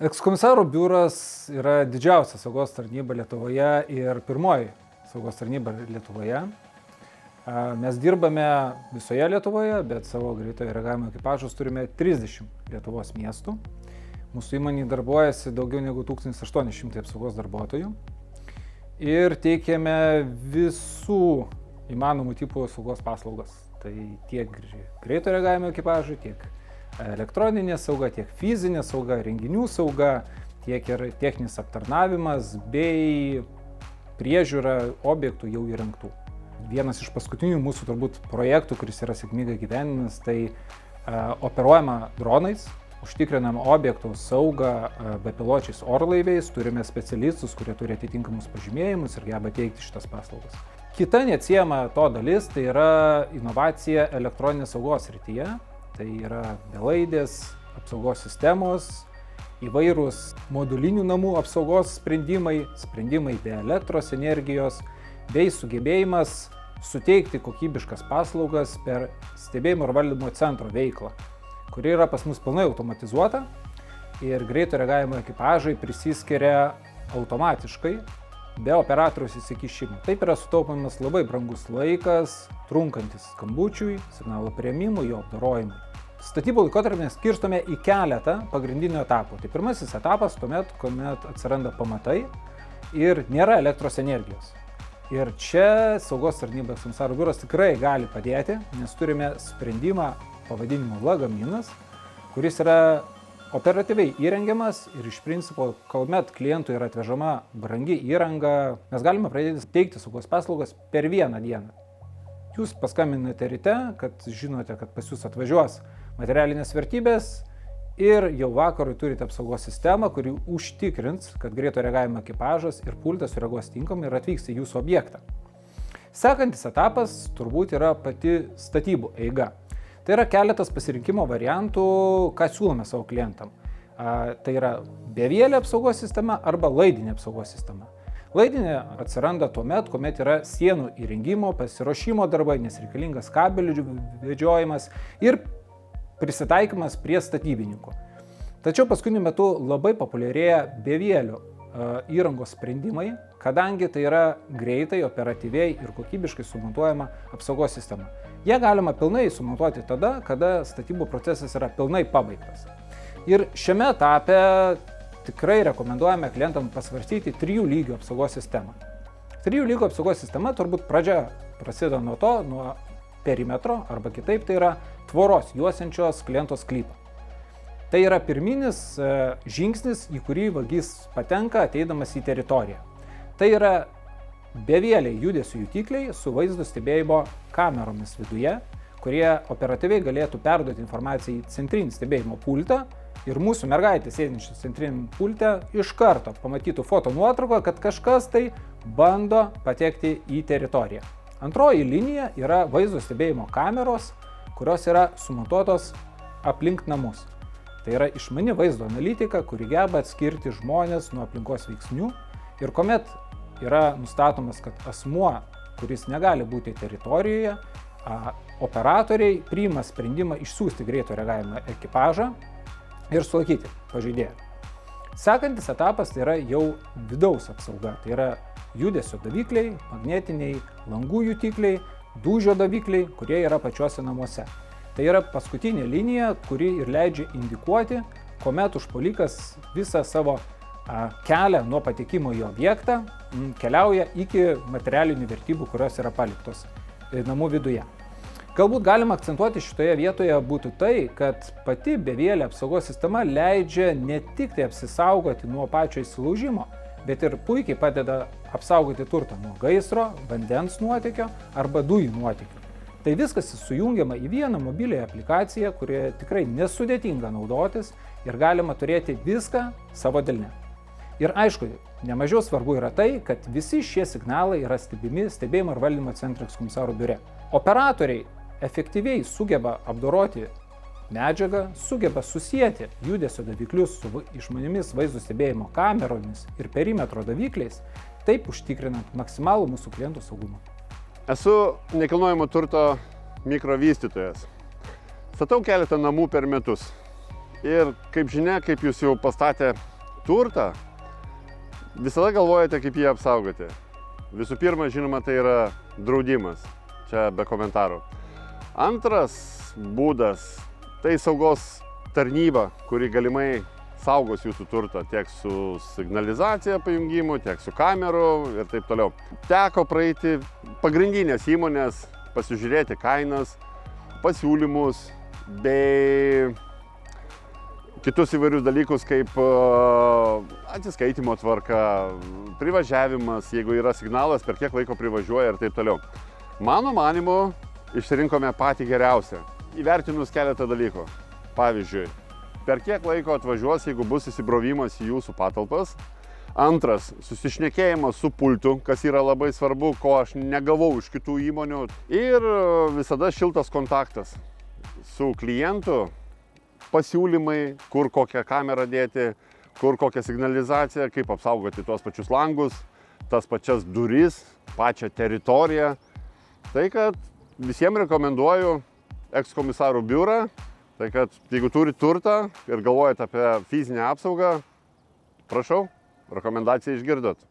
Ekskomisaro biuras yra didžiausia saugos tarnyba Lietuvoje ir pirmoji saugos tarnyba Lietuvoje. Mes dirbame visoje Lietuvoje, bet savo greitojo reagavimo ekipažus turime 30 Lietuvos miestų. Mūsų įmonė darbuojasi daugiau negu 1800 apsaugos darbuotojų ir teikiame visų įmanomų tipų saugos paslaugas. Tai tiek greitojo reagavimo ekipažui, tiek elektroninė sauga, tiek fizinė sauga, renginių sauga, tiek ir techninis aptarnavimas bei priežiūra objektų jau įrengtų. Vienas iš paskutinių mūsų turbūt projektų, kuris yra sėkmingai gyvenimas, tai operuojama dronais, užtikrinam objektų saugą bepiločiais orlaiviais, turime specialistus, kurie turi atitinkamus pažymėjimus ir geba teikti šitas paslaugas. Kita neatsiejama to dalis, tai yra inovacija elektroninės saugos srityje. Tai yra belaidės apsaugos sistemos, įvairūs modulinių namų apsaugos sprendimai be elektros energijos, bei sugebėjimas suteikti kokybiškas paslaugas per stebėjimo ir valdymo centro veiklą, kuri yra pas mus pilnai automatizuota ir greito reagavimo ekipažai prisiskiria automatiškai be operatoriaus įsikišimo. Taip yra sutaupomas labai brangus laikas, trunkantis skambučiui, signalo priėmimui, jo apdorojimui. Statybų laikotarpį mes skirstome į keletą pagrindinių etapų. Tai pirmasis etapas tuomet, kuomet atsiranda pamatai ir nėra elektros energijos. Ir čia saugos tarnybos ekskomisaro biuras tikrai gali padėti, nes turime sprendimą pavadinimu Lagaminas, kuris yra operatyviai įrengiamas ir iš principo, kuomet klientui yra atvežama brangi įranga, mes galime pradėti teikti saugos paslaugas per vieną dieną. Jūs paskambinate ryte, kad žinote, kad pas jūs atvažiuos materialinės vertybės ir jau vakarui turite apsaugos sistemą, kuri užtikrins, kad greito reagavimo ekipažas ir pultas sureaguos tinkamai ir atvyks į jūsų objektą. Sekantis etapas turbūt yra pati statybų eiga. Tai yra keletas pasirinkimo variantų, ką siūlome savo klientam. Tai yra bevielė apsaugos sistema arba laidinė apsaugos sistema. Laidinė atsiranda tuomet, kuomet yra sienų įrengimo, pasiruošimo darbai, nes reikalingas kabelių vedžiojimas ir prisitaikymas prie statybininkų. Tačiau paskutiniu metu labai populiarėja bevėlių įrangos sprendimai, kadangi tai yra greitai, operatyviai ir kokybiškai sumontuojama apsaugos sistema. Jie galima pilnai sumontuoti tada, kada statybų procesas yra pilnai pabaigtas. Ir šiame etape tikrai rekomenduojame klientam pasvarstyti 3 lygių apsaugos sistemą. 3 lygių apsaugos sistema turbūt pradžia prasideda nuo perimetro, arba kitaip tai yra tvoros juosiančios kliento sklypą. Tai yra pirminis žingsnis, į kurį vagis patenka ateidamas į teritoriją. Tai yra bevėliai judesių jutikliai su vaizdo stebėjimo kameromis viduje, kurie operatyviai galėtų perduoti informaciją į centrinį stebėjimo pultą ir mūsų mergaitė sėdinčią centrinį pultą iš karto pamatytų foto nuotrauką, kad kažkas tai bando patekti į teritoriją. Antroji linija yra vaizdo stebėjimo kameros, kurios yra sumontuotos aplink namus. Tai yra išmani vaizdo analitika, kuri geba atskirti žmonės nuo aplinkos veiksnių ir kuomet yra nustatomas, kad asmuo, kuris negali būti teritorijoje, operatoriai priima sprendimą išsiųsti greito reagavimo ekipažą ir sulaikyti pažeidėją. Sekantis etapas tai yra jau vidaus apsauga. Tai yra judesio davikliai, magnetiniai langų jutikliai, dūžio davikliai, kurie yra pačiuose namuose. Tai yra paskutinė linija, kuri ir leidžia indikuoti, kuomet užpuolikas visą savo kelią nuo patekimo į objektą keliauja iki materialinių vertybių, kurios yra paliktos namų viduje. Galbūt galima akcentuoti šitoje vietoje būtų tai, kad pati bevėlė apsaugos sistema leidžia ne tik tai apsisaugoti nuo pačio įsilaužimo, bet ir puikiai padeda apsaugoti turtą nuo gaisro, vandens nuotėkio arba dujų nuotėkio. Tai viskas sujungiama į vieną mobiliąją aplikaciją, kurioje tikrai nesudėtinga naudotis ir galima turėti viską savo delne. Ir aišku, nemažiau svarbu yra tai, kad visi šie signalai yra stebimi stebėjimo ir valdymo centro ekskomisaro biure. Operatoriai efektyviai sugeba apdoroti medžiagą, sugeba susijęti judesio daviklius su išmaniomis vaizdo stebėjimo kameromis ir perimetro davikliais, taip užtikrinant maksimalų mūsų klientų saugumą. Esu nekilnojamo turto mikrovystytojas. Statau keletą namų per metus. Ir kaip žinia, kaip jūs jau pastatę turtą, visada galvojate, kaip jį apsaugoti. Visų pirma, žinoma, tai yra draudimas. Čia be komentarų. Antras būdas - tai saugos tarnyba, kuri galimai saugos jūsų turtą tiek su signalizacija pajungimu, tiek su kamerų ir taip toliau. Teko praeiti pagrindinės įmonės, pasižiūrėti kainas, pasiūlymus bei kitus įvairius dalykus kaip atsiskaitimo tvarka, privažiavimas, jeigu yra signalas, per kiek laiko privažiuoja ir taip toliau. Mano manimu, išsirinkome patį geriausią, įvertinus keletą dalykų. Pavyzdžiui, per kiek laiko atvažiuos, jeigu bus įsibrovimas į jūsų patalpas. Antras, susišnekėjimas su pultu, kas yra labai svarbu, ko aš negavau iš kitų įmonių. Ir visada šiltas kontaktas su klientu, pasiūlymai, kur kokią kamerą dėti, kur kokią signalizaciją, kaip apsaugoti tuos pačius langus, tas pačias duris, pačią teritoriją. Tai, kad visiems rekomenduoju ekskomisarų biurą, tai kad jeigu turite turtą ir galvojate apie fizinę apsaugą, prašau, rekomendaciją išgirdot.